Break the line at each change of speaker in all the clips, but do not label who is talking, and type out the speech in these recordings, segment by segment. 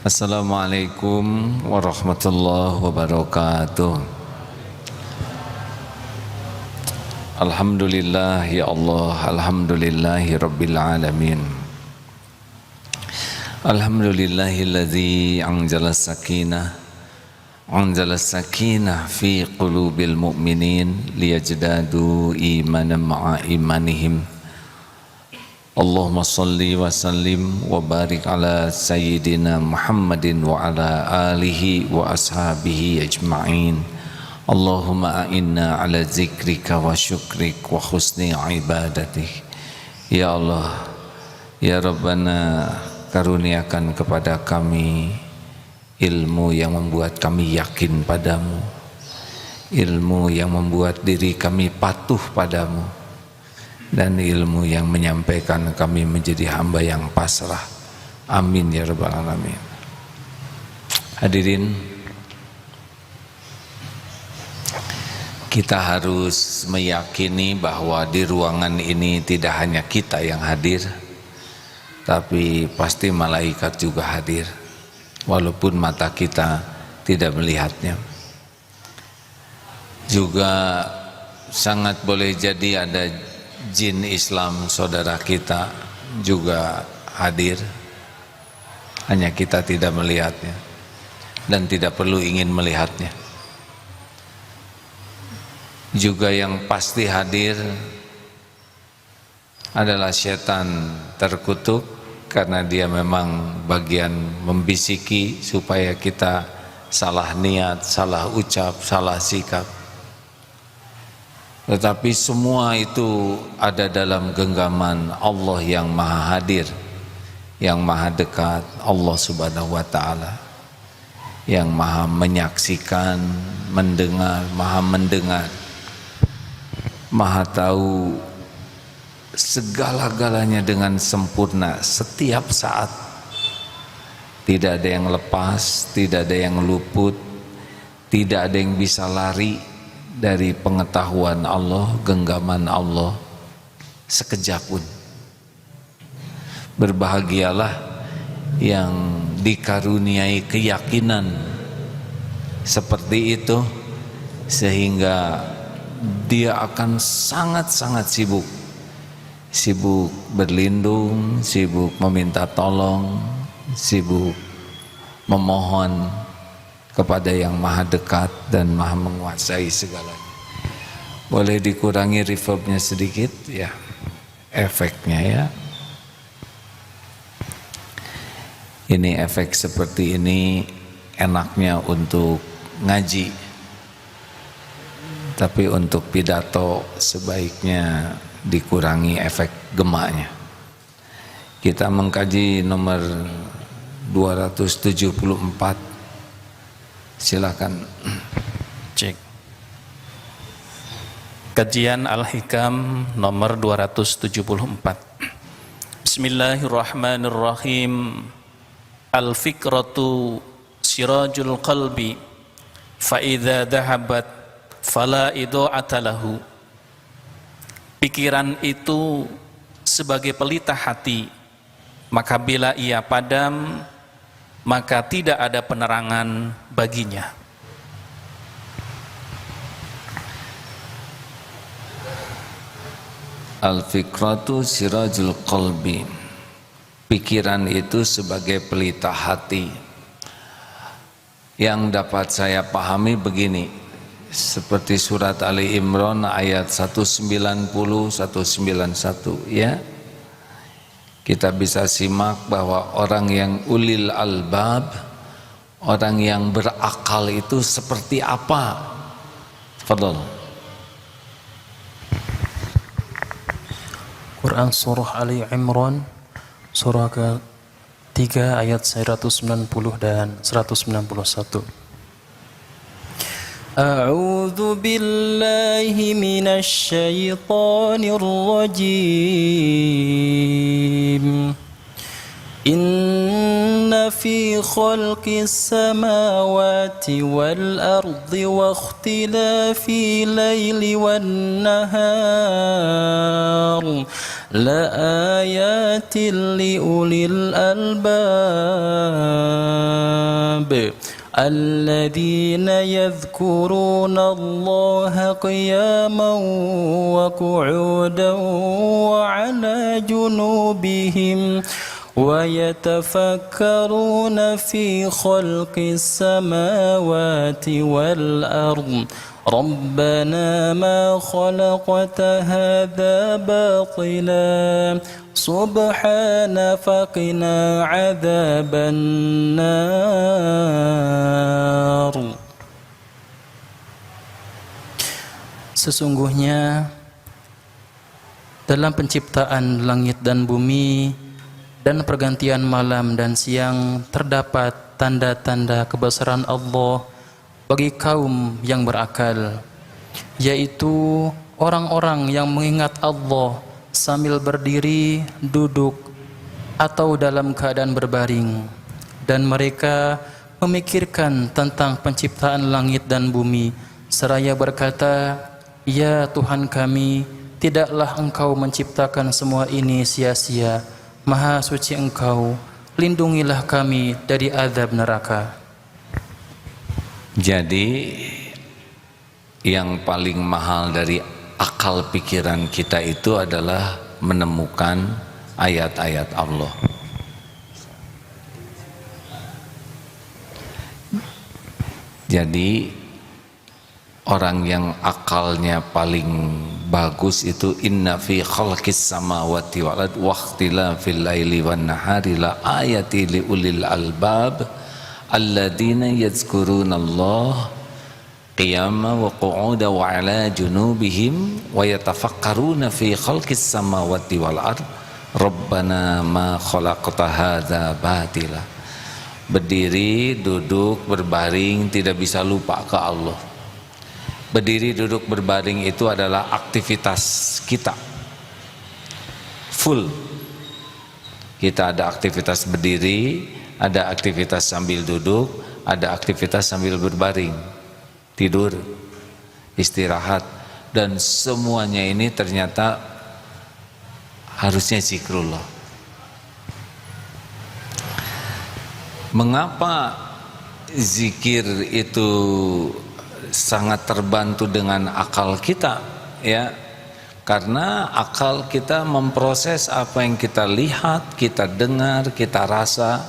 Assalamualaikum warahmatullahi wabarakatuh. Alhamdulillah ya Allah, alhamdulillahi rabbil alamin. Alhamdulillahilladzi anzala sakinah fi qulubil mu'minin liyajdadu imanan ma'a imanihim. Allahumma salli wa sallim wa barik ala sayyidina Muhammadin wa ala alihi wa ashabihi ajma'in. Allahumma a'inna ala zikrika wa syukrik wa husni ibadatik. Ya Allah, ya Rabbana, karuniakan kepada kami ilmu yang membuat kami yakin padamu, ilmu yang membuat diri kami patuh padamu, dan ilmu yang menyampaikan kami menjadi hamba yang pasrah. Amin ya rabbal alamin. Hadirin, kita harus meyakini bahwa di ruangan ini tidak hanya kita yang hadir, tapi pasti malaikat juga hadir, walaupun mata kita tidak melihatnya. Juga sangat boleh jadi ada jin Islam saudara kita juga hadir, hanya kita tidak melihatnya dan tidak perlu ingin melihatnya. Juga yang pasti hadir adalah setan terkutuk, karena dia memang bagian membisiki supaya kita salah niat, salah ucap, salah sikap. Tetapi semua itu ada dalam genggaman Allah yang maha hadir, yang maha dekat, Allah subhanahu wa ta'ala, yang maha menyaksikan, mendengar, maha tahu segala-galanya dengan sempurna setiap saat. Tidak ada yang lepas, tidak ada yang luput, tidak ada yang bisa lari dari pengetahuan Allah, genggaman Allah sekejap pun. Berbahagialah yang dikaruniai keyakinan seperti itu, sehingga dia akan sangat-sangat sibuk berlindung, sibuk meminta tolong, sibuk memohon kepada yang maha dekat dan maha menguasai segalanya. Boleh dikurangi reverbnya sedikit ya, efeknya ya. Ini efek seperti ini enaknya untuk ngaji, tapi untuk pidato sebaiknya dikurangi efek gemaknya. Kita mengkaji nomor 274. Silakan
cek. Kajian Al-Hikam nomor 274. Bismillahirrahmanirrahim. Al-fikratu sirajul qalbi, fa idza dhahabat fala idha'ata lahu. Pikiran itu sebagai pelita hati, maka bila ia padam, maka tidak ada penerangan baginya.
Al-fikratu sirajul qalbi. Pikiran itu sebagai pelita hati. Yang dapat saya pahami begini, seperti surat Ali Imran ayat 190 191 ya. Kita bisa simak bahwa orang yang ulil albab, orang yang berakal itu seperti apa? Fadhal.
Quran surah Ali Imran surah ke-3 ayat 190 dan 191. A'udzu billahi minasy syaithanir rajim. Inna
في خلق السماوات والأرض واختلاف الليل والنهار لآيات لأولي الألباب الذين يذكرون الله قياما وقعودا وعلى جنوبهم ويتفكرون في خلق السماوات والأرض ربنا ما خلقت هذا باطلا سبحان فقنا عذاب النار. Sesungguhnya dalam penciptaan langit dan bumi dan pergantian malam dan siang terdapat tanda-tanda kebesaran Allah bagi kaum yang berakal, yaitu orang-orang yang mengingat Allah sambil berdiri, duduk, atau dalam keadaan berbaring, dan mereka memikirkan tentang penciptaan langit dan bumi seraya berkata, ya Tuhan kami, tidaklah Engkau menciptakan semua ini sia-sia. Maha suci Engkau, lindungilah kami dari azab neraka.
Jadi yang paling mahal dari akal pikiran kita itu adalah menemukan ayat-ayat Allah. Jadi orang yang akalnya paling bagus itu inna fi khalqis samawati wal ardi wa ikhtilafil laili wan nahari la ayati li ulil albab alladzina yadhkurunallaha qiyaman wa qu'udan wa 'ala junubihim wa yatafakkaruna fi khalqis samawati wal ardi rabbana ma khalaqta hadza batila. Berdiri, duduk, berbaring, tidak bisa lupa ke Allah. Berdiri, duduk, berbaring itu adalah aktivitas kita full. Kita ada aktivitas berdiri, ada aktivitas sambil duduk, ada aktivitas sambil berbaring, tidur, istirahat, dan semuanya ini ternyata harusnya zikrullah. Mengapa zikir itu sangat terbantu dengan akal kita, ya? Karena akal kita memproses apa yang kita lihat, kita dengar, kita rasa,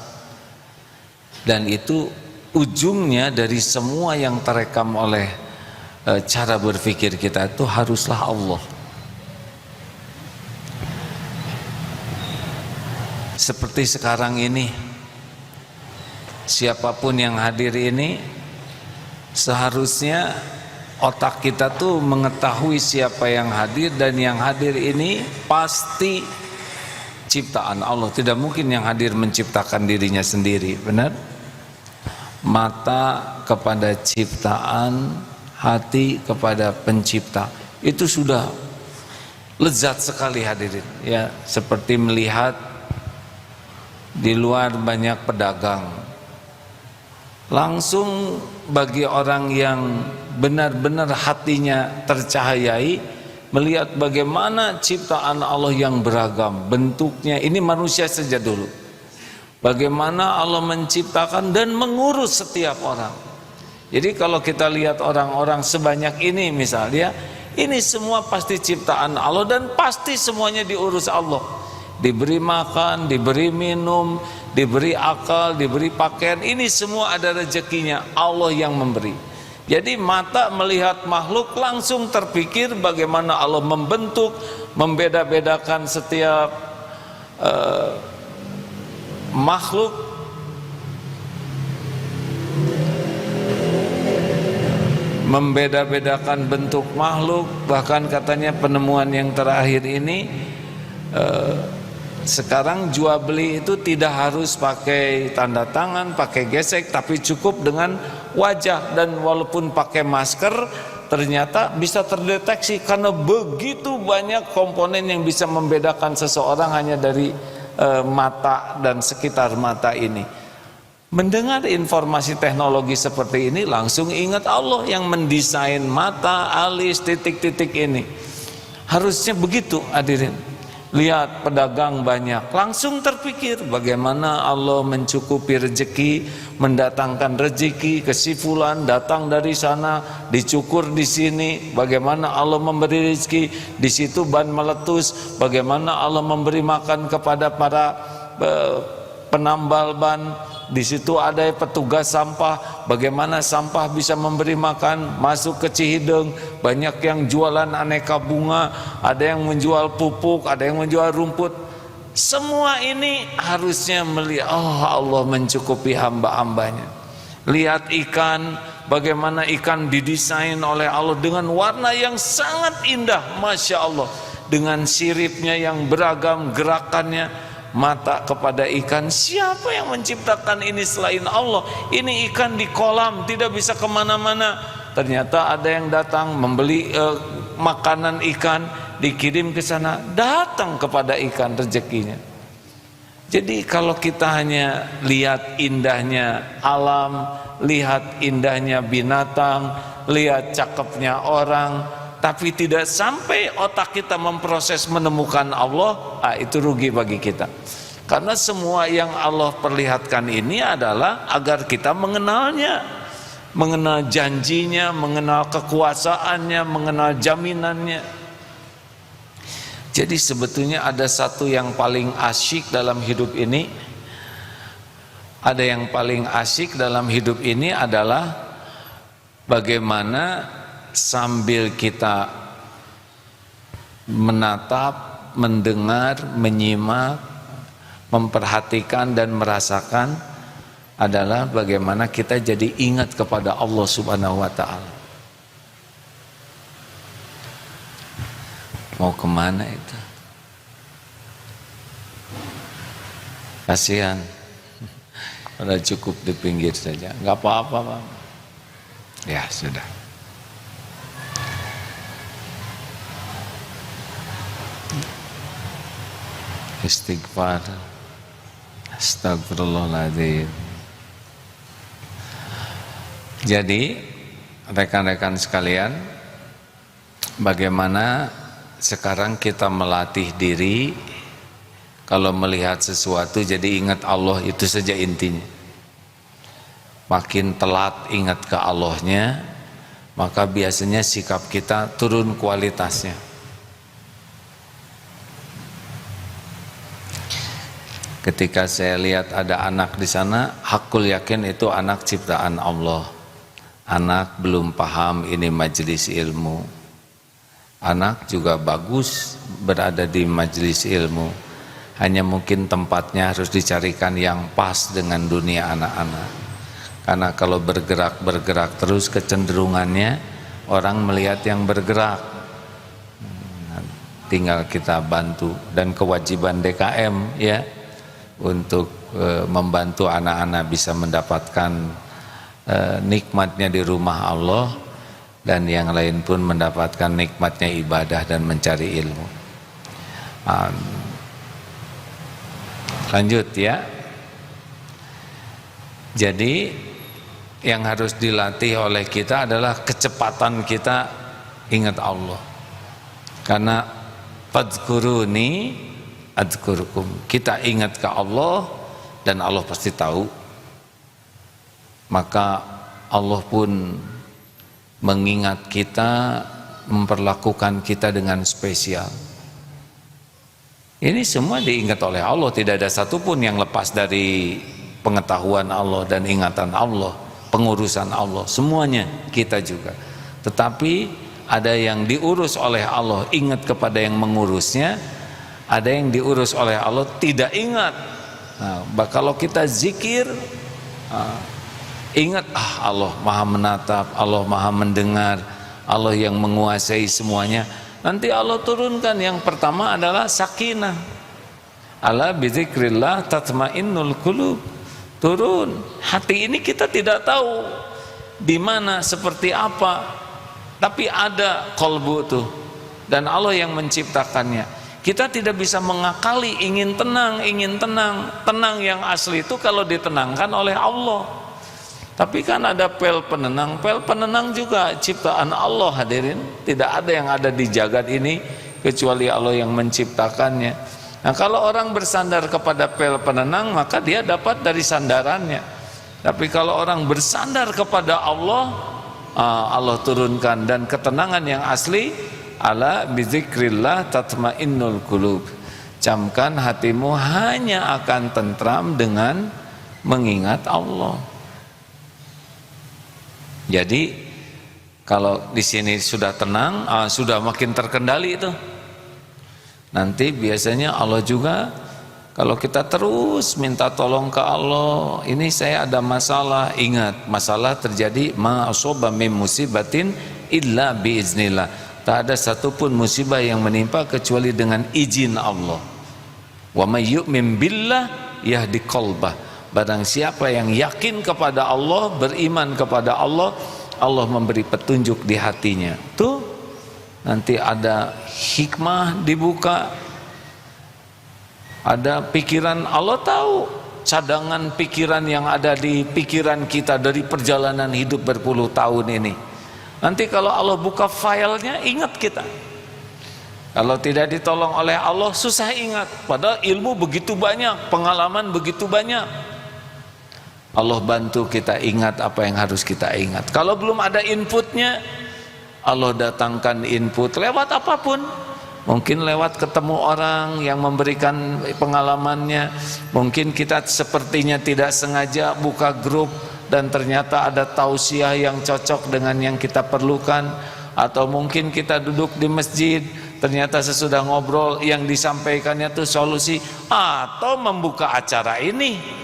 dan itu ujungnya dari semua yang terekam oleh cara berpikir kita itu haruslah Allah. Seperti sekarang ini, siapapun yang hadir ini seharusnya otak kita tuh mengetahui siapa yang hadir, dan yang hadir ini pasti ciptaan Allah. Tidak mungkin yang hadir menciptakan dirinya sendiri, benar? Mata kepada ciptaan, hati kepada pencipta, itu sudah lezat sekali hadirin, ya. Seperti melihat di luar banyak pedagang, langsung bagi orang yang benar-benar hatinya tercahayai, melihat bagaimana ciptaan Allah yang beragam bentuknya. Ini manusia saja dulu, bagaimana Allah menciptakan dan mengurus setiap orang. Jadi kalau kita lihat orang-orang sebanyak ini misalnya, ini semua pasti ciptaan Allah dan pasti semuanya diurus Allah. Diberi makan, diberi minum, diberi akal, diberi pakaian, ini semua ada rezekinya, Allah yang memberi. Jadi mata melihat makhluk langsung terpikir bagaimana Allah membentuk, membeda-bedakan setiap makhluk, membeda-bedakan bentuk makhluk. Bahkan katanya penemuan yang terakhir ini, sekarang jual beli itu tidak harus pakai tanda tangan, pakai gesek, tapi cukup dengan wajah. Dan walaupun pakai masker, ternyata bisa terdeteksi karena begitu banyak komponen yang bisa membedakan seseorang hanya dari mata dan sekitar mata ini. Mendengar informasi teknologi seperti ini langsung ingat Allah yang mendesain mata, alis, titik-titik ini. Harusnya begitu hadirin. Lihat pedagang banyak, langsung terpikir bagaimana Allah mencukupi rezeki, mendatangkan rezeki ke si fulan, datang dari sana, dicukur di sini, bagaimana Allah memberi rezeki, di situ ban meletus, bagaimana Allah memberi makan kepada para penambal ban. Di situ ada petugas sampah, bagaimana sampah bisa memberi makan, masuk ke Cihideng, banyak yang jualan aneka bunga, ada yang menjual pupuk, ada yang menjual rumput. Semua ini harusnya melihat, oh Allah mencukupi hamba-hambanya. Lihat ikan, bagaimana ikan didesain oleh Allah dengan warna yang sangat indah, Masya Allah, dengan siripnya yang beragam, gerakannya. Mata kepada ikan, siapa yang menciptakan ini selain Allah? Ini ikan di kolam, tidak bisa kemana-mana. Ternyata ada yang datang membeli makanan ikan, dikirim ke sana, datang kepada ikan rezekinya. Jadi kalau kita hanya lihat indahnya alam, lihat indahnya binatang, lihat cakepnya orang, tapi tidak sampai otak kita memproses menemukan Allah, itu rugi bagi kita. Karena semua yang Allah perlihatkan ini adalah agar kita mengenalnya, mengenal janjinya, mengenal kekuasaannya, mengenal jaminannya. Jadi sebetulnya ada satu yang paling asyik dalam hidup ini. Ada yang paling asyik dalam hidup ini adalah bagaimana sambil kita menatap, mendengar, menyimak, memperhatikan dan merasakan adalah bagaimana kita jadi ingat kepada Allah Subhanahu wa ta'ala. Mau kemana itu? Kasihan. Udah cukup di pinggir saja, nggak apa-apa, Pak. Ya sudah. Istighfar. Astagfirullahaladzim. Jadi rekan-rekan sekalian, bagaimana sekarang kita melatih diri kalau melihat sesuatu jadi ingat Allah, itu saja intinya. Makin telat ingat ke Allahnya, maka biasanya sikap kita turun kualitasnya. Ketika saya lihat ada anak di sana, hakul yakin itu anak ciptaan Allah. Anak belum paham ini majelis ilmu. Anak juga bagus berada di majelis ilmu. Hanya mungkin tempatnya harus dicarikan yang pas dengan dunia anak-anak. Karena kalau bergerak terus kecenderungannya orang melihat yang bergerak. Tinggal kita bantu, dan kewajiban DKM ya untuk membantu anak-anak bisa mendapatkan nikmatnya di rumah Allah, dan yang lain pun mendapatkan nikmatnya ibadah dan mencari ilmu. Lanjut ya. Jadi yang harus dilatih oleh kita adalah kecepatan kita ingat Allah. Karena fadhkuruni adzkurkum, kita ingat ke Allah dan Allah pasti tahu. Maka Allah pun mengingat kita, memperlakukan kita dengan spesial. Ini semua diingat oleh Allah, tidak ada satupun yang lepas dari pengetahuan Allah dan ingatan Allah, pengurusan Allah, semuanya kita juga. Tetapi ada yang diurus oleh Allah, ingat kepada yang mengurusnya. Ada yang diurus oleh Allah tidak ingat. Nah, kalau kita zikir, ingat Allah maha menatap, Allah maha mendengar, Allah yang menguasai semuanya. Nanti Allah turunkan yang pertama adalah sakinah. Ala bizikrillah tatmainnul qulub. Turun. Hati ini kita tidak tahu di mana, seperti apa, tapi ada qalbu tuh, dan Allah yang menciptakannya. Kita tidak bisa mengakali ingin tenang, ingin tenang. Tenang yang asli itu kalau ditenangkan oleh Allah. Tapi kan ada pel penenang juga ciptaan Allah hadirin. Tidak ada yang ada di jagat ini kecuali Allah yang menciptakannya. Nah, kalau orang bersandar kepada pel penenang, maka dia dapat dari sandarannya. Tapi kalau orang bersandar kepada Allah, Allah turunkan, dan ketenangan yang asli, ala bizikrillah tatmainnul qulub. Camkan hatimu hanya akan tentram dengan mengingat Allah. Jadi kalau di sini sudah tenang, sudah makin terkendali itu. Nanti biasanya Allah juga, kalau kita terus minta tolong ke Allah, ini saya ada masalah, ingat masalah terjadi ma asaba min musibatin illa biiznillah. Tak ada satupun musibah yang menimpa kecuali dengan izin Allah. Wa may yu'min billah yahdi qalbah. Barang siapa yang yakin kepada Allah, beriman kepada Allah, Allah memberi petunjuk di hatinya. Tuh, nanti ada hikmah dibuka, ada pikiran. Allah tahu cadangan pikiran yang ada di pikiran kita dari perjalanan hidup berpuluh tahun ini. Nanti kalau Allah buka filenya, ingat kita. Kalau tidak ditolong oleh Allah, susah ingat. Padahal ilmu begitu banyak, pengalaman begitu banyak. Allah bantu kita ingat apa yang harus kita ingat. Kalau belum ada inputnya, Allah datangkan input lewat apapun. Mungkin lewat ketemu orang yang memberikan pengalamannya. Mungkin kita sepertinya tidak sengaja buka grup dan ternyata ada tausiah yang cocok dengan yang kita perlukan. Atau mungkin kita duduk di masjid, ternyata sesudah ngobrol yang disampaikannya itu solusi. Atau membuka acara ini.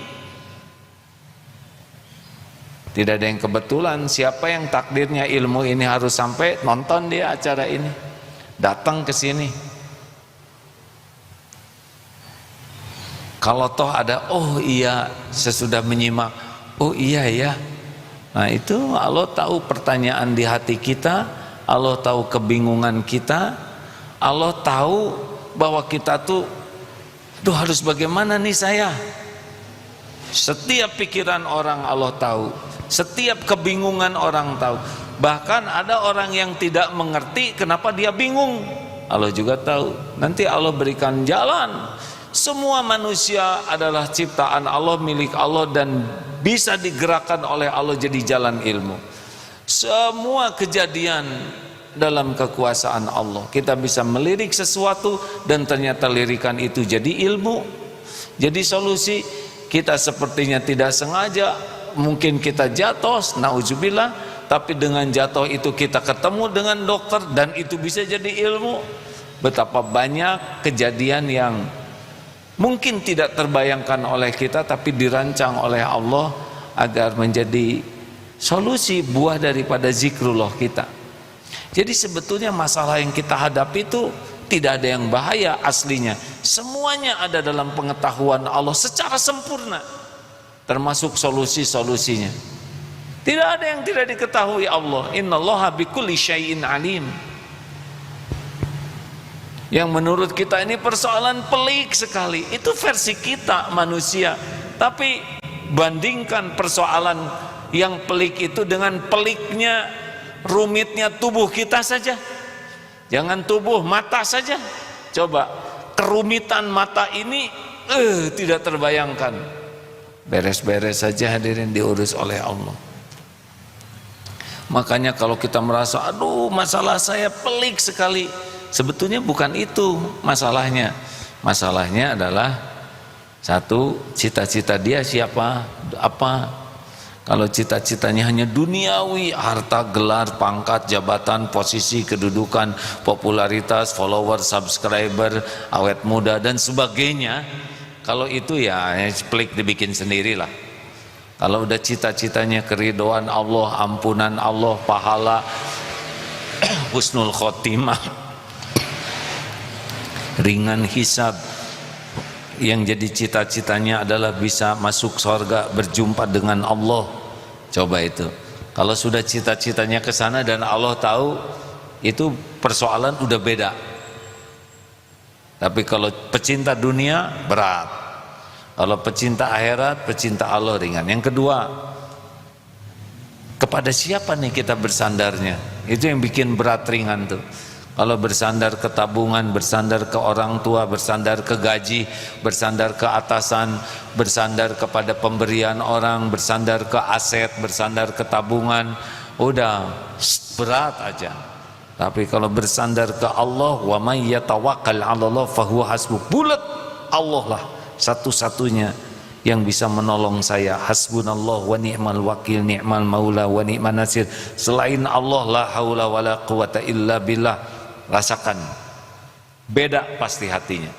Tidak ada yang kebetulan. Siapa yang takdirnya ilmu ini harus sampai, nonton dia acara ini, datang ke sini. Kalau toh ada, oh iya, sesudah menyimak, oh iya ya. Nah itu Allah tahu pertanyaan di hati kita, Allah tahu kebingungan kita, Allah tahu bahwa kita tuh harus bagaimana nih saya. Setiap pikiran orang Allah tahu, setiap kebingungan orang tahu. Bahkan ada orang yang tidak mengerti kenapa dia bingung, Allah juga tahu. Nanti Allah berikan jalan. Semua manusia adalah ciptaan Allah, milik Allah, dan bisa digerakkan oleh Allah jadi jalan ilmu. Semua kejadian dalam kekuasaan Allah. Kita bisa melirik sesuatu dan ternyata lirikan itu jadi ilmu, jadi solusi. Kita sepertinya tidak sengaja, mungkin kita jatuh, nauzubillah, tapi dengan jatuh itu kita ketemu dengan dokter dan itu bisa jadi ilmu. Betapa banyak kejadian yang mungkin tidak terbayangkan oleh kita tapi dirancang oleh Allah agar menjadi solusi, buah daripada zikrullah kita. Jadi sebetulnya masalah yang kita hadapi itu tidak ada yang bahaya aslinya. Semuanya ada dalam pengetahuan Allah secara sempurna, termasuk solusi-solusinya. Tidak ada yang tidak diketahui Allah. Innallaha bikulli syai'in alim. Yang menurut kita ini persoalan pelik sekali, itu versi kita manusia. Tapi bandingkan persoalan yang pelik itu dengan peliknya, rumitnya tubuh kita saja. Jangan tubuh, mata saja. Coba kerumitan mata ini tidak terbayangkan. Beres-beres saja hadirin, diurus oleh Allah. Makanya kalau kita merasa aduh masalah saya pelik sekali, sebetulnya bukan itu masalahnya. Masalahnya adalah satu, cita-cita dia siapa, apa. Kalau cita-citanya hanya duniawi, harta, gelar, pangkat, jabatan, posisi, kedudukan, popularitas, follower, subscriber, awet muda dan sebagainya, kalau itu ya pelik dibikin sendirilah. Kalau udah cita-citanya keridhaan Allah, ampunan Allah, pahala, husnul khotimah, ringan hisab, yang jadi cita-citanya adalah bisa masuk surga, berjumpa dengan Allah. Coba itu. Kalau sudah cita-citanya ke sana dan Allah tahu, itu persoalan udah beda. Tapi kalau pecinta dunia berat. Kalau pecinta akhirat, pecinta Allah ringan. Yang kedua, kepada siapa nih kita bersandarnya? Itu yang bikin berat ringan tuh. Kalau bersandar ke tabungan, bersandar ke orang tua, bersandar ke gaji, bersandar ke atasan, bersandar kepada pemberian orang, bersandar ke aset, bersandar ke tabungan, udah berat aja. Tapi kalau bersandar ke Allah, wa may yatawakkal 'ala Allah fahuwa hasbuh, bulat Allah lah satu-satunya yang bisa menolong saya. Hasbunallah wa ni'mal wakil, ni'mal maula wa ni'man nasir. Selain Allah la haula wala quwata illa billah. Rasakan beda pasti hatinya.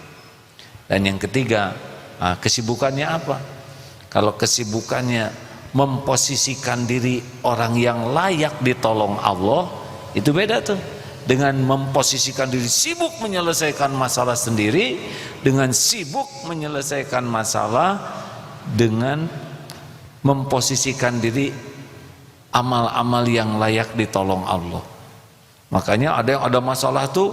Dan yang ketiga, kesibukannya apa? Kalau kesibukannya memposisikan diri orang yang layak ditolong Allah, itu beda tuh dengan memposisikan diri sibuk menyelesaikan masalah sendiri, dengan sibuk menyelesaikan masalah dengan memposisikan diri amal-amal yang layak ditolong Allah. Makanya ada yang ada masalah tuh,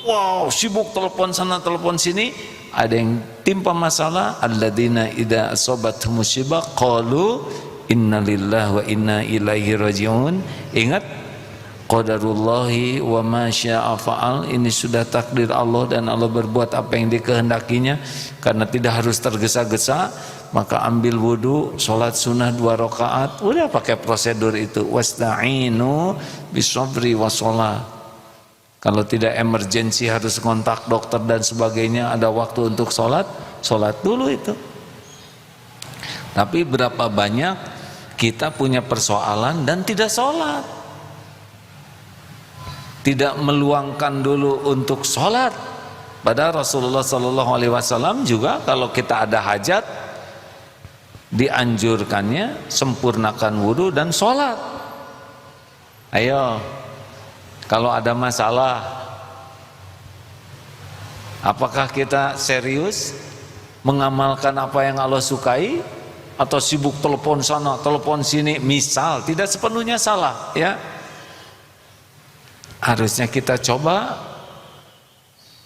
wow, sibuk telepon sana telepon sini. Ada yang timpa masalah, alladzina idza asabathum musibah qalu innalillahi wa inna ilaihi rajiun. Ingat, qadarullahi wa ma syaa fa'al. Ini sudah takdir Allah dan Allah berbuat apa yang dikehendakinya. Karena tidak harus tergesa-gesa, maka ambil wudu, sholat sunnah 2 rakaat, udah pakai prosedur itu. Wasta'inu bisabri wassalah. Kalau tidak emergensi harus kontak dokter dan sebagainya, ada waktu untuk sholat, sholat dulu itu. Tapi berapa banyak kita punya persoalan dan tidak sholat, tidak meluangkan dulu untuk sholat. Padahal Rasulullah SAW juga kalau kita ada hajat, dianjurkannya sempurnakan wudhu dan sholat. Ayo, kalau ada masalah, apakah kita serius mengamalkan apa yang Allah sukai, atau sibuk telepon sana telepon sini? Misal tidak sepenuhnya salah ya, harusnya kita coba.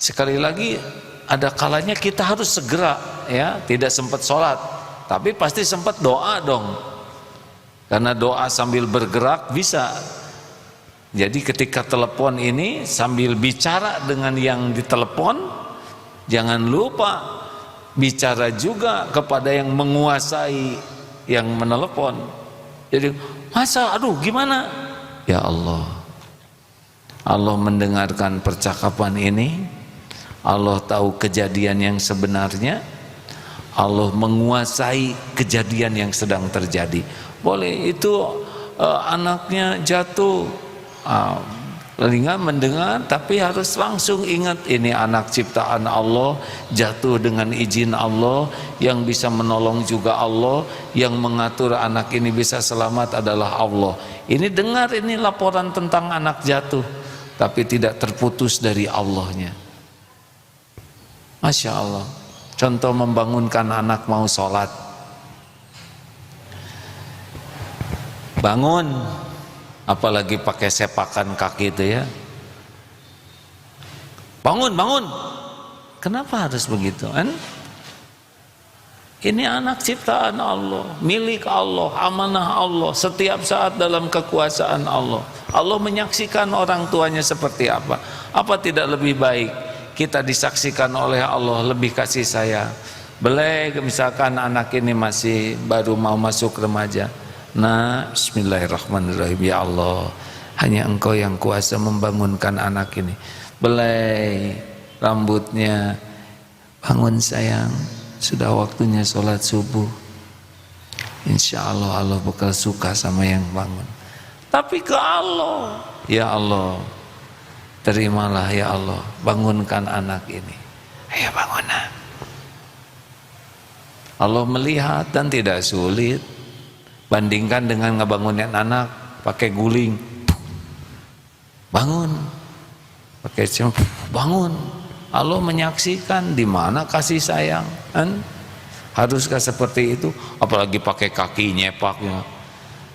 Sekali lagi, ada kalanya kita harus segera ya, tidak sempat sholat, tapi pasti sempat doa dong, karena doa sambil bergerak bisa. Jadi ketika telepon ini sambil bicara dengan yang ditelepon, jangan lupa bicara juga kepada yang menguasai yang menelepon. Jadi masa aduh gimana? Ya Allah, Allah mendengarkan percakapan ini, Allah tahu kejadian yang sebenarnya, Allah menguasai kejadian yang sedang terjadi. Boleh itu anaknya jatuh, telinga mendengar, tapi harus langsung ingat ini anak ciptaan Allah, jatuh dengan izin Allah, yang bisa menolong juga Allah, yang mengatur anak ini bisa selamat adalah Allah. Ini dengar ini laporan tentang anak jatuh, tapi tidak terputus dari Allahnya. Masya Allah. Contoh membangunkan anak mau sholat, bangun, apalagi pakai sepakan kaki itu ya, bangun, bangun. Kenapa harus begitu kan? Ini anak ciptaan Allah, milik Allah, amanah Allah, setiap saat dalam kekuasaan Allah. Allah menyaksikan orang tuanya seperti apa. Apa tidak lebih baik kita disaksikan oleh Allah, lebih kasih sayang? Boleh misalkan anak ini masih baru mau masuk remaja, nah bismillahirrahmanirrahim, ya Allah, hanya Engkau yang kuasa membangunkan anak ini. Belai rambutnya, bangun sayang, sudah waktunya sholat subuh. Insya Allah Allah bakal suka sama yang bangun. Tapi ke Allah, ya Allah, terimalah ya Allah, bangunkan anak ini. Ayo bangun. Allah melihat dan tidak sulit. Bandingkan dengan ngebangunin anak pakai guling, bangun, pakai bangun. Allah menyaksikan di mana kasih sayang kan? Haruskah seperti itu? Apalagi pakai kaki nyepaknya.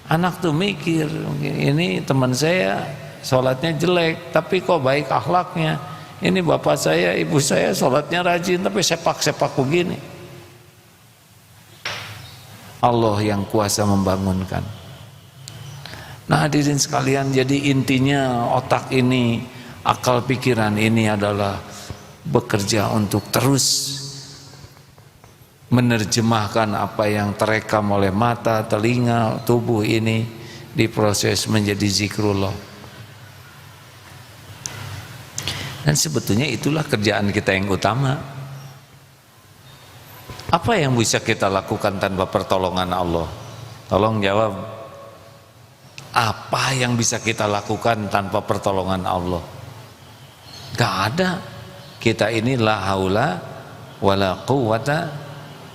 Anak tuh mikir, ini teman saya sholatnya jelek tapi kok baik akhlaknya, ini bapak saya, ibu saya sholatnya rajin tapi sepak-sepak begini. Allah yang kuasa membangunkan. Nah hadirin sekalian, jadi intinya otak ini, akal pikiran ini adalah bekerja untuk terus menerjemahkan apa yang terekam oleh mata, telinga, tubuh ini diproses menjadi zikrullah. Dan sebetulnya itulah kerjaan kita yang utama. Apa yang bisa kita lakukan tanpa pertolongan Allah? Tolong jawab. Apa yang bisa kita lakukan tanpa pertolongan Allah? Gak ada. Kita ini la haula wala quwata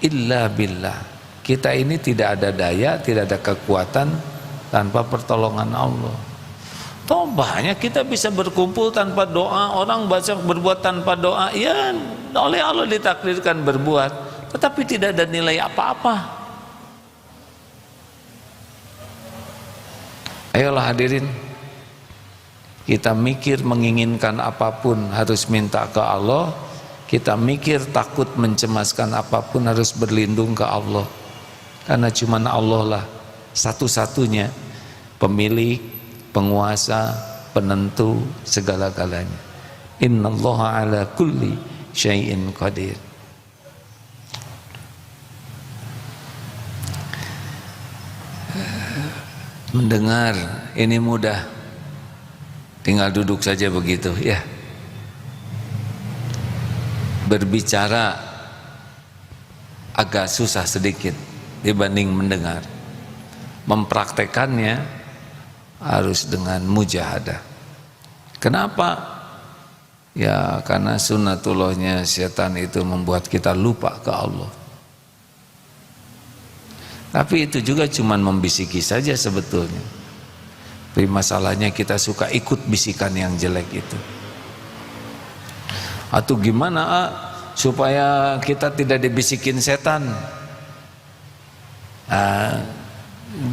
illa billah. Kita ini tidak ada daya, tidak ada kekuatan tanpa pertolongan Allah. Toh banyak kita bisa berkumpul tanpa doa, orang baca berbuat tanpa doa, ya oleh Allah ditakdirkan berbuat, tetapi tidak ada nilai apa-apa. Ayolah hadirin, kita mikir menginginkan apapun harus minta ke Allah. Kita mikir takut mencemaskan apapun harus berlindung ke Allah. Karena cuma Allah lah satu-satunya pemilik, penguasa, penentu segala-galanya. Innallaha ala kulli syai'in qadir. Mendengar ini mudah, tinggal duduk saja begitu ya. Berbicara agak susah sedikit dibanding mendengar. Mempraktekannya harus dengan mujahadah. Kenapa? Ya karena sunnatullahnya setan itu membuat kita lupa ke Allah. Tapi itu juga cuma membisiki saja sebetulnya. Tapi masalahnya kita suka ikut bisikan yang jelek itu. Atau gimana supaya kita tidak dibisikin setan?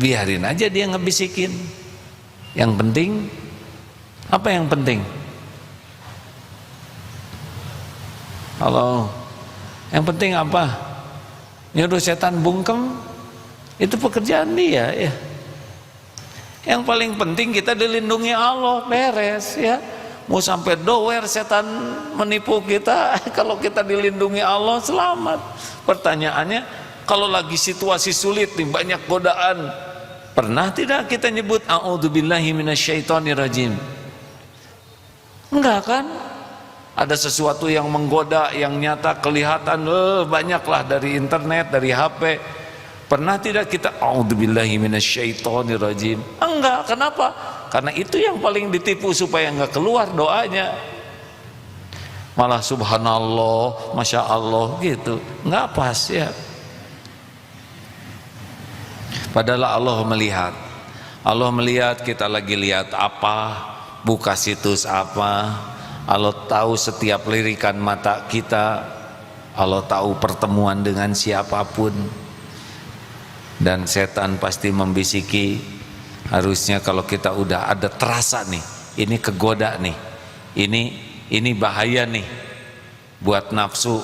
Biarin aja dia ngebisikin. Yang penting, apa yang penting? Halo, yang penting apa? Nyuruh setan bungkem, itu pekerjaan dia ya. Yang paling penting kita dilindungi Allah, beres ya. Mau sampai dower setan menipu kita, kalau kita dilindungi Allah selamat. Pertanyaannya, kalau lagi situasi sulit nih, banyak godaan, pernah tidak kita nyebut a'udzubillahi minasyaitonirrajim? Enggak kan? Ada sesuatu yang menggoda, yang nyata kelihatan, banyaklah dari internet, dari HP. Pernah tidak kita a'udzubillahi minasyaitonirrajim? Enggak, kenapa? Karena itu yang paling ditipu supaya enggak keluar doanya. Malah subhanallah, masya Allah gitu, enggak pas ya. Padahal Allah melihat. Allah melihat kita lagi lihat apa, buka situs apa. Allah tahu setiap lirikan mata kita. Allah tahu pertemuan dengan siapapun. Dan setan pasti membisiki. Harusnya kalau kita udah ada terasa nih, ini kegoda nih, ini bahaya nih buat nafsu.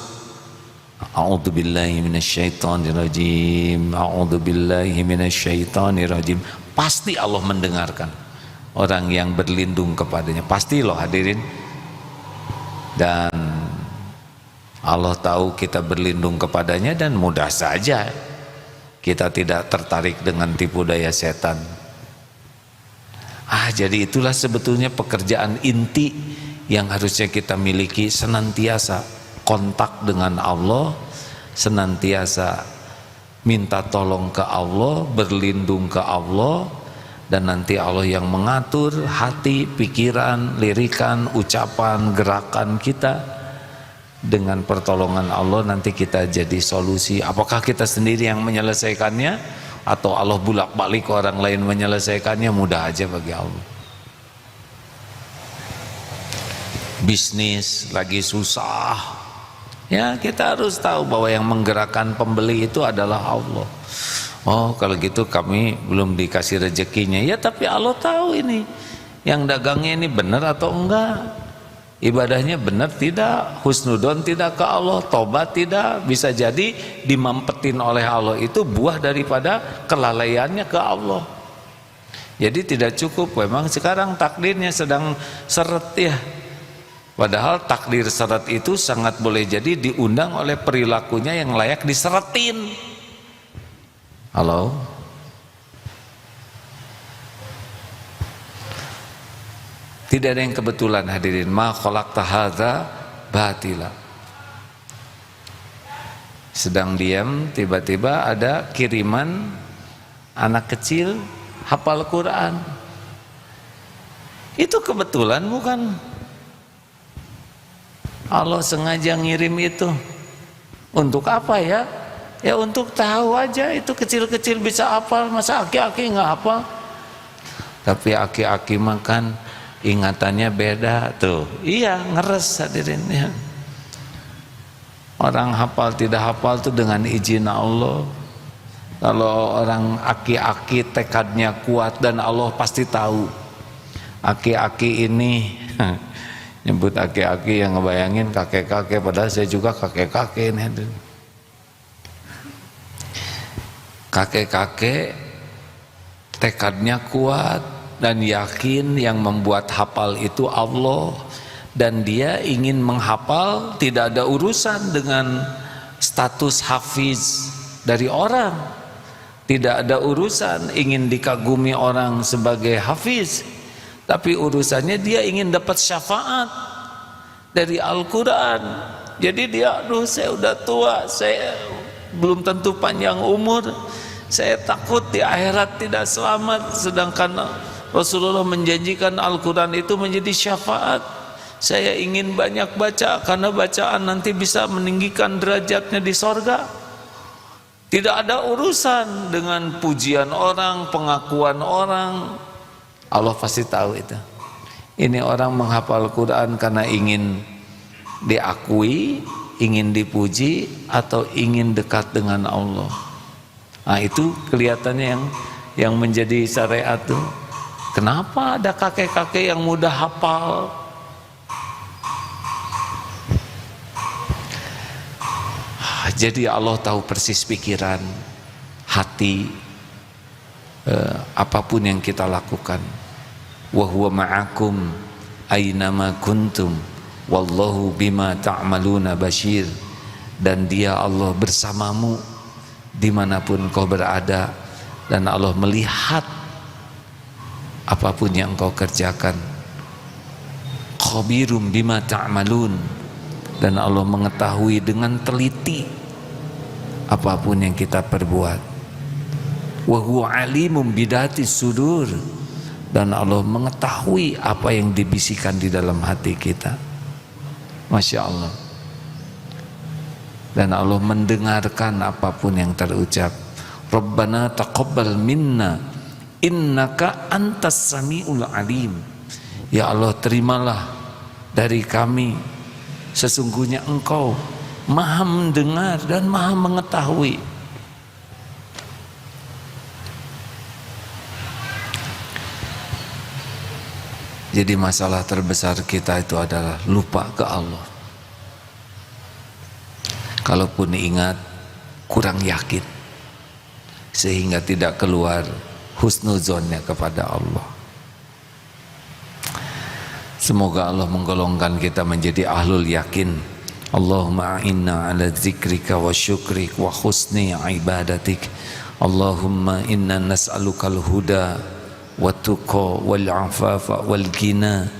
A'udzubillahi minasyaitonirrajim. A'udzubillahi minasyaitonirrajim. Pasti Allah mendengarkan orang yang berlindung kepadanya. Pasti loh hadirin. Dan Allah tahu kita berlindung kepadanya dan mudah saja kita tidak tertarik dengan tipu daya setan. Jadi itulah sebetulnya pekerjaan inti yang harusnya kita miliki, senantiasa kontak dengan Allah, senantiasa minta tolong ke Allah, berlindung ke Allah, dan nanti Allah yang mengatur hati, pikiran, lirikan, ucapan, gerakan kita. Dengan pertolongan Allah nanti kita jadi solusi. Apakah kita sendiri yang menyelesaikannya atau Allah bulak-balik orang lain menyelesaikannya? Mudah aja bagi Allah. Bisnis lagi susah, ya kita harus tahu bahwa yang menggerakkan pembeli itu adalah Allah. Oh kalau gitu kami belum dikasih rezekinya, ya tapi Allah tahu ini yang dagangnya ini benar atau enggak. ibadahnya benar tidak, husnudon tidak ke Allah, tobat tidak, bisa jadi dimampetin oleh Allah itu buah daripada kelalaiannya ke Allah. Jadi tidak cukup, memang sekarang takdirnya sedang seret ya. Padahal takdir seret itu sangat boleh jadi diundang oleh perilakunya yang layak diseretin. Halo? Tidak ada yang kebetulan hadirin. Ma khalaqta hadza batila. Sedang diam, tiba-tiba ada kiriman anak kecil hafal Quran. Itu kebetulan bukan? Allah sengaja ngirim itu. Untuk apa ya? Ya untuk tahu aja, itu kecil-kecil bisa hafal, masa aki-aki nggak hafal? Tapi aki-aki makan ingatannya beda tuh. Iya, ngeres hadirin ya. Orang hafal tidak hafal tuh dengan izin Allah. Kalau orang aki-aki tekadnya kuat dan Allah pasti tahu. Aki-aki ini nyebut aki-aki yang ngebayangin kakek-kakek, padahal saya juga kakek-kakek nih. Kakek-kakek tekadnya kuat dan yakin yang membuat hafal itu Allah, dan dia ingin menghafal, tidak ada urusan dengan status hafiz dari orang, tidak ada urusan ingin dikagumi orang sebagai hafiz, tapi urusannya dia ingin dapat syafaat dari Al-Quran. Jadi dia, aduh saya udah tua, saya belum tentu panjang umur, saya takut di akhirat tidak selamat, sedangkan Rasulullah menjanjikan Al-Quran itu menjadi syafaat. Saya ingin banyak baca karena bacaan nanti bisa meninggikan derajatnya di sorga. Tidak ada urusan dengan pujian orang, pengakuan orang. Allah pasti tahu itu. Ini orang menghafal Quran karena ingin diakui, ingin dipuji, atau ingin dekat dengan Allah. Nah itu kelihatannya yang menjadi syariat tuh. Kenapa ada kakek-kakek yang mudah hafal? Jadi Allah tahu persis pikiran, hati, apapun yang kita lakukan. Wa huwa ma'akum aynama kuntum wallahu bima ta'maluna basyir. Dan dia Allah bersamamu dimanapun kau berada, dan Allah melihat apapun yang kau kerjakan. Khabirum bima ta'malun, dan Allah mengetahui dengan teliti apapun yang kita perbuat. Wa huwa alimum bidati sudur, dan Allah mengetahui apa yang dibisikkan di dalam hati kita. Masya Allah. Dan Allah mendengarkan apapun yang terucap. Rabbana taqabbal minna innaka antas sami'ul alim. Ya Allah, terimalah dari kami, sesungguhnya Engkau Maha mendengar dan Maha mengetahui. Jadi masalah terbesar kita itu adalah lupa ke Allah. Kalaupun ingat, kurang yakin, sehingga tidak keluar husnuzonnya kepada Allah. Semoga Allah menggolongkan kita menjadi ahlul yakin. Allahumma a'inna ala zikrika wa syukrik wa husni ibadatik. Allahumma inna nas'alukal huda wa tuqa wal afafa wal ghina.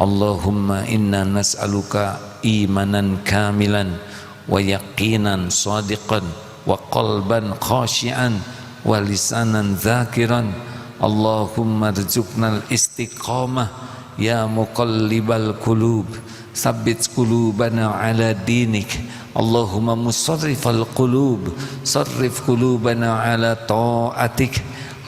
Allahumma inna nas'aluka imanan kamilan wa yaqinan sadiqan wa qalban khashi'an wa lisanan zakiran. Allahumma rzuqnal istiqamah ya muqallibal qulub sabbit qulubana ala dinik. Allahumma musarrifal qulub sarrif qulubana ala ta'atik.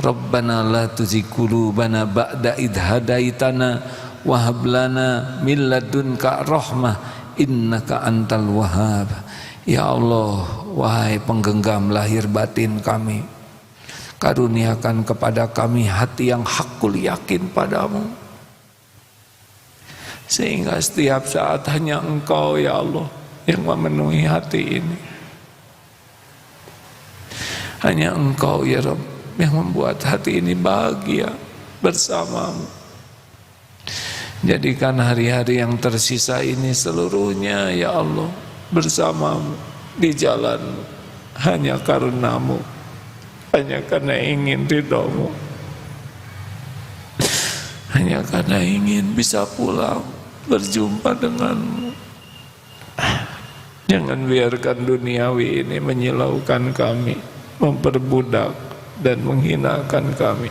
Rabbana la tuzigh qulubana ba'da idh hadaitana wa hab lana min ladunka rahmah innaka antal wahhab. Ya Allah, wahai penggenggam lahir batin kami, karuniakan kepada kami hati yang hakul yakin padamu, sehingga setiap saat hanya Engkau ya Allah yang memenuhi hati ini. Hanya Engkau ya Rabb yang membuat hati ini bahagia bersamamu. Jadikan hari-hari yang tersisa ini seluruhnya ya Allah bersamamu di jalanmu, hanya karunamu, hanya karena ingin ridhamu, hanya karena ingin bisa pulang berjumpa denganmu. Jangan biarkan duniawi ini menyilaukan kami, memperbudak dan menghinakan kami.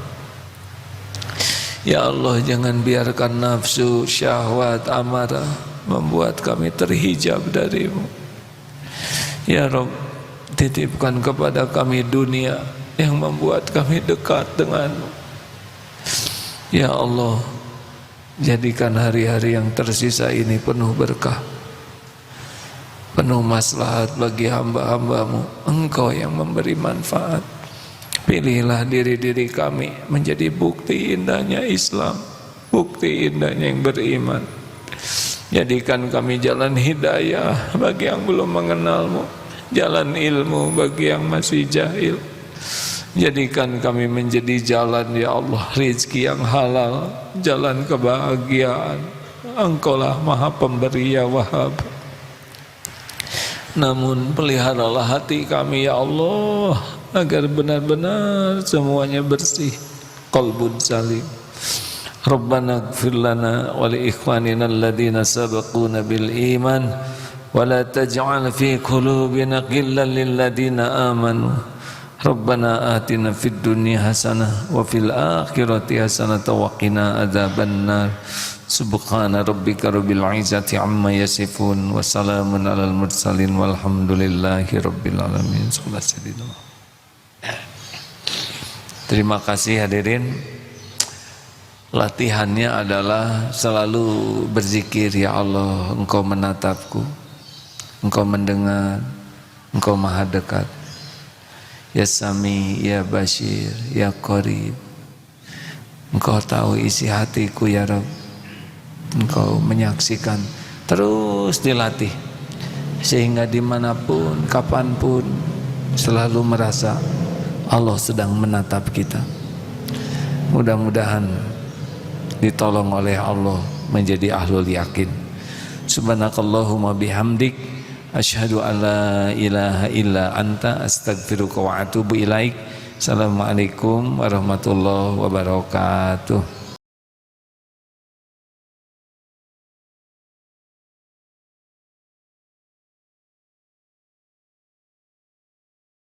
Ya Allah, jangan biarkan nafsu, syahwat, amarah membuat kami terhijab darimu. Ya Rabb, titipkan kepada kami dunia yang membuat kami dekat denganmu. Ya Allah, jadikan hari-hari yang tersisa ini penuh berkah, penuh maslahat bagi hamba-hambamu. Engkau yang memberi manfaat. Pilihlah diri-diri kami menjadi bukti indahnya Islam, bukti indahnya yang beriman. Jadikan kami jalan hidayah bagi yang belum mengenalmu, jalan ilmu bagi yang masih jahil. Jadikan kami menjadi jalan ya Allah rezeki yang halal, jalan kebahagiaan. Engkaulah Maha Pemberi ya Wahhab. Namun peliharalah hati kami ya Allah agar benar-benar semuanya bersih, qalbun salim. Rabbana ighfir lana wa li ikhwanina alladhina sabaquna bil iman wa la taj'al fi qulubina ghillan lil ladzina amanu. Rabbana atina fid dunya hasanah wa fil akhirati hasanah wa qina adzabannar. Subhana rabbika rabbil izzati amma yasifun wa salamun alal mursalin walhamdulillahi rabbil alamin. Terima kasih hadirin. Latihannya adalah selalu berzikir, ya Allah, Engkau menatapku, Engkau mendengar, Engkau maha dekat. Ya Sami, ya Bashir, ya Qarib. Engkau tahu isi hatiku ya Rabb. Engkau menyaksikan. Terus dilatih sehingga dimanapun, kapanpun selalu merasa Allah sedang menatap kita. Mudah-mudahan ditolong oleh Allah menjadi ahlul yakin. Subhanakallahumma bihamdik asyhadu an la ilaha illa anta astaghfiruka wa atubu ilaik. Assalamualaikum warahmatullahi wabarakatuh.